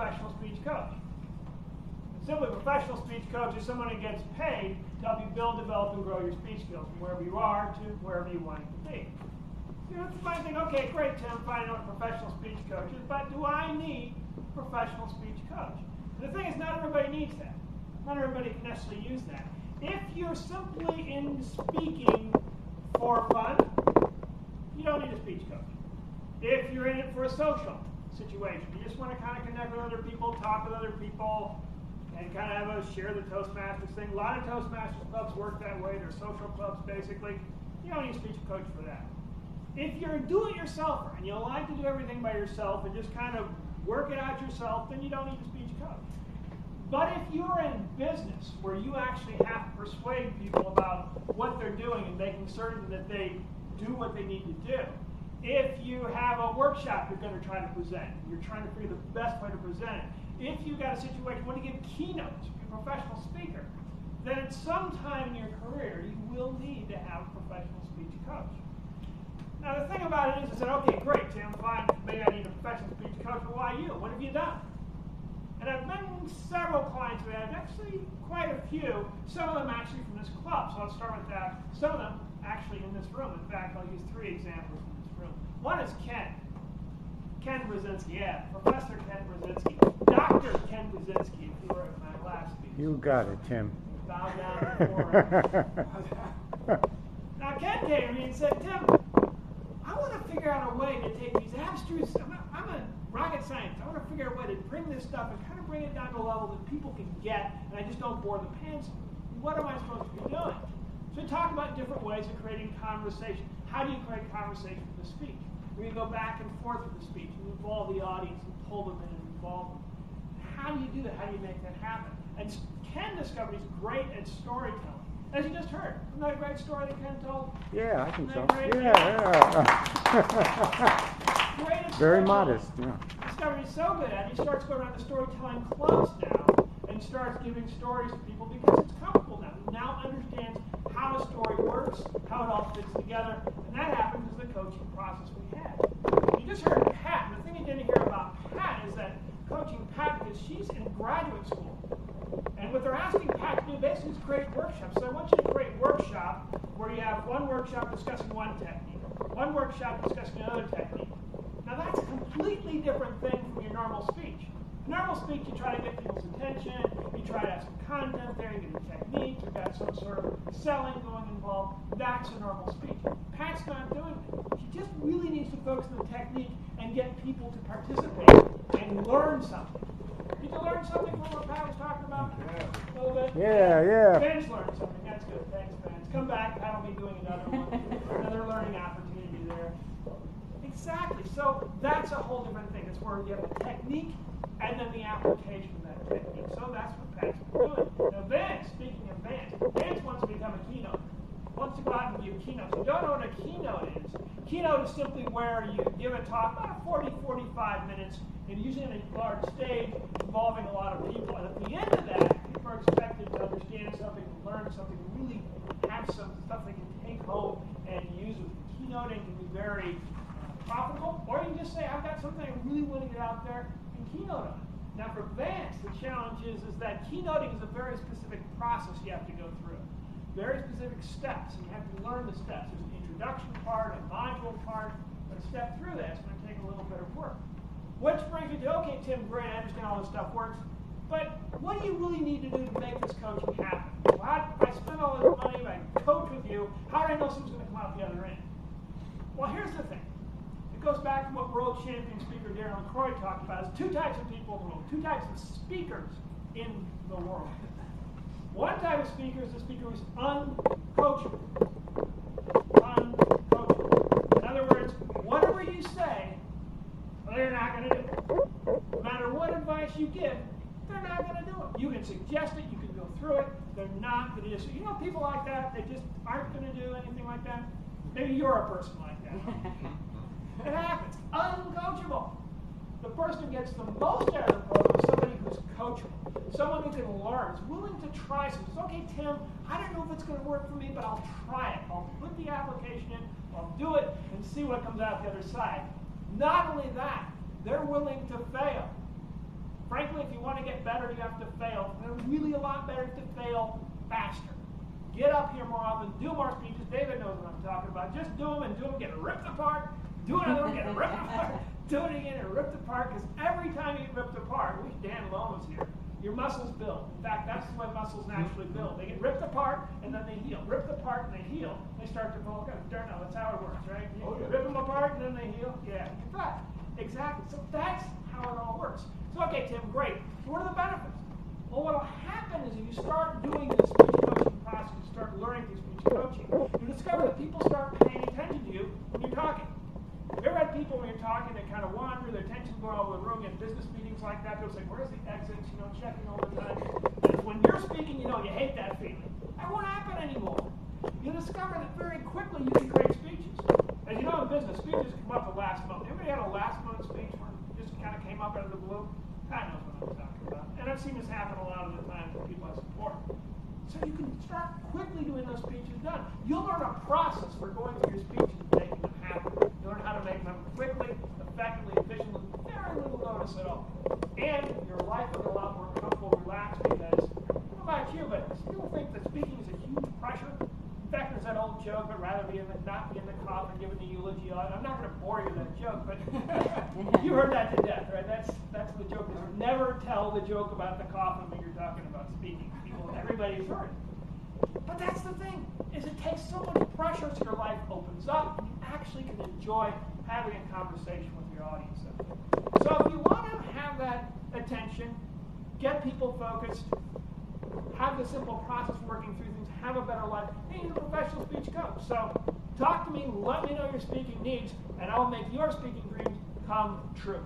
professional speech coach. And simply, a professional speech coach is someone who gets paid to help you build, develop, and grow your speech skills from wherever you are to wherever you want it to be. You know, you might think, okay, great, Tim, finding out what a professional speech coach is, but do I need a professional speech coach? And the thing is, not everybody needs that. Not everybody can necessarily use that. If you're simply in speaking for fun, you don't need a speech coach. If you're in it for a social situation, you just want to kind of connect with other people, talk with other people, and kind of have a share the Toastmasters thing. A lot of Toastmasters clubs work that way. They're social clubs, basically. You don't need a speech coach for that. If you're a do-it-yourselfer and you like to do everything by yourself and just kind of work it out yourself, then you don't need a speech coach. But if you're in business where you actually have to persuade people about what they're doing and making certain that they do what they need to do, if you have a workshop you're going to try to present, you're trying to figure the best way to present it, if you've got a situation where you give keynotes, you're a professional speaker, then at some time in your career you will need to have a professional speech coach. Now the thing about it is that, okay, great, Tim, fine, maybe I need a professional speech coach, but why you? What have you done? And I've met several clients who have actually quite a few, some of them actually from this club, so I'll start with that. Some of them actually in this room. In fact, I'll use 3 examples from this room. One is Ken. Ken Brzezinski, yeah, Professor Ken Brzezinski. Dr. Ken Brzezinski, if you were at my last speech. You got it, Tim. Bow down before. Now Ken came to me and said, Tim, I want to figure out a way to take these abstruse, I'm a rocket scientist, I want to figure out a way to bring this stuff and kind of bring it down to a level that people can get, and I just don't bore the pants. What am I supposed to be doing? So we talk about different ways of creating conversation. How do you create conversation with a speech? Where you go back and forth with the speech, and involve the audience, and pull them in and involve them. How do you do that? How do you make that happen? And Ken discovered he's great at storytelling. As you just heard, isn't that a great story that Ken told? Yeah, I think so. Great? Yeah. Very modest. Yeah. Discovered he's so good at it, he starts going around the storytelling clubs now and starts giving stories to people because it's comfortable now. He now understands how a story works, how it all fits together, and that happens as the coaching process we had. You just heard Pat, and the thing you didn't hear about Pat is that coaching Pat because she's in graduate school. And what they're asking Pat to do basically is create workshops. So I want you to create a workshop where you have one workshop discussing one technique, one workshop discussing another technique. Now that's a completely different thing from your normal speech. In normal speech, you try to get people's attention, you try to have some content there, you get a technique, you've got some sort of selling going involved. That's a normal speech. Pat's not doing it. She just really needs to focus on the technique and get people to participate and learn something. Did you learn something from what Pat was talking about? A little bit? Yeah. Ben's learned something. That's good. Thanks, Ben. Come back. Pat will be doing another one. Another learning opportunity there. Exactly. So that's a whole different thing. It's where you have the technique and then the application of that technique. So that's what Pat's been doing. Now, Vance, speaking of Vance wants to become a keynote. Wants to go out and give keynotes. If you don't know what a keynote is, keynote is simply where you give a talk about 40, 45 minutes, and usually on a large stage involving a lot of people. And at the end of that, people are expected to understand something, to learn something, to really have some stuff they can take home and use with keynoting. Can be very profitable. Or you can just say, I've got something I really want to get out there and keynote on. Now for Vance, the challenge is that keynoting is a very specific process you have to go through. Very specific steps, and you have to learn the steps. There's an introduction part, a module part, but a step through that is going to take a little bit of work. Which brings me to, okay, Tim, great, I understand all this stuff works, but what do you really need to do to make this coaching happen? Well, I spend all this money, I coach with you, how do I know someone's going to come out the other end? Well, here's the thing. It goes back to what world champion speaker Darren LaCroix talked about. There's 2 types of people in the world, 2 types of speakers in the world. One type of speaker is the speaker who's uncoachable. Uncoachable. In other words, whatever you say, they're not going to do it. No matter what advice you give, they're not going to do it. You can suggest it, you can go through it, they're not going to do it. So you know people like that, they just aren't going to do anything like that? Maybe you're a person like that. It happens. Uncoachable. The person who gets the most out of the program is somebody who's coachable. Someone who can learn, is willing to try something. Okay, Tim, I don't know if it's going to work for me, but I'll try it. I'll put the application in, I'll do it, and see what comes out the other side. Not only that, they're willing to fail. Frank get better, you have to fail. And they're really a lot better to fail faster. Get up here more often, do more speeches. David knows what I'm talking about. Just do them and do them, get ripped apart. Do another one, get ripped apart. Do it again and ripped apart, because every time you get ripped apart, I wish Dan Lone was here, your muscles build. In fact, that's the way muscles naturally build. They get ripped apart and then they heal. Ripped apart and they heal. They start to build. That's how it works, right? You rip them apart and then they heal. Yeah, right. Exactly. So that's how it all works. So okay, Tim, great. So what are the benefits? Well, what will happen is if you start doing this speech coaching process, you start learning through speech coaching, you discover that people start paying attention to you when you're talking. Have you ever had people when you're talking that kind of wander, their attention going all over the room, you have business meetings like that, people say, where's the exits, checking all the time. And when you're speaking, you hate that feeling. That won't happen anymore. You discover that very quickly you can create speeches. As you know, in business, speeches come up at last moment. Everybody had a last moment speech where it just kind of came up out of the blue? God knows what I'm talking about. And I've seen this happen a lot of the times with people I support. So you can start quickly doing those speeches done. You'll learn a process for going through your speeches and making them happen. You'll learn how to make them quickly, effectively, efficiently, very little notice at all. And your life will be a lot more comfortable, relaxed, because, I don't know about you, but people think that speaking is a huge pressure. In fact, there's that old joke, I'd rather not be in the coffin giving the eulogy. I'm not going to bore you with that joke, but you heard that to death, right? That's the joke. Never tell the joke about the coffin when you're talking about speaking. Everybody's heard it. But that's the thing, is it takes so much pressure so your life opens up and you actually can enjoy having a conversation with your audience. So if you want to have that attention, get people focused, have the simple process working through things, have a better life, you need a professional speech coach. So talk to me, let me know your speaking needs, and I will make your speaking dreams come true.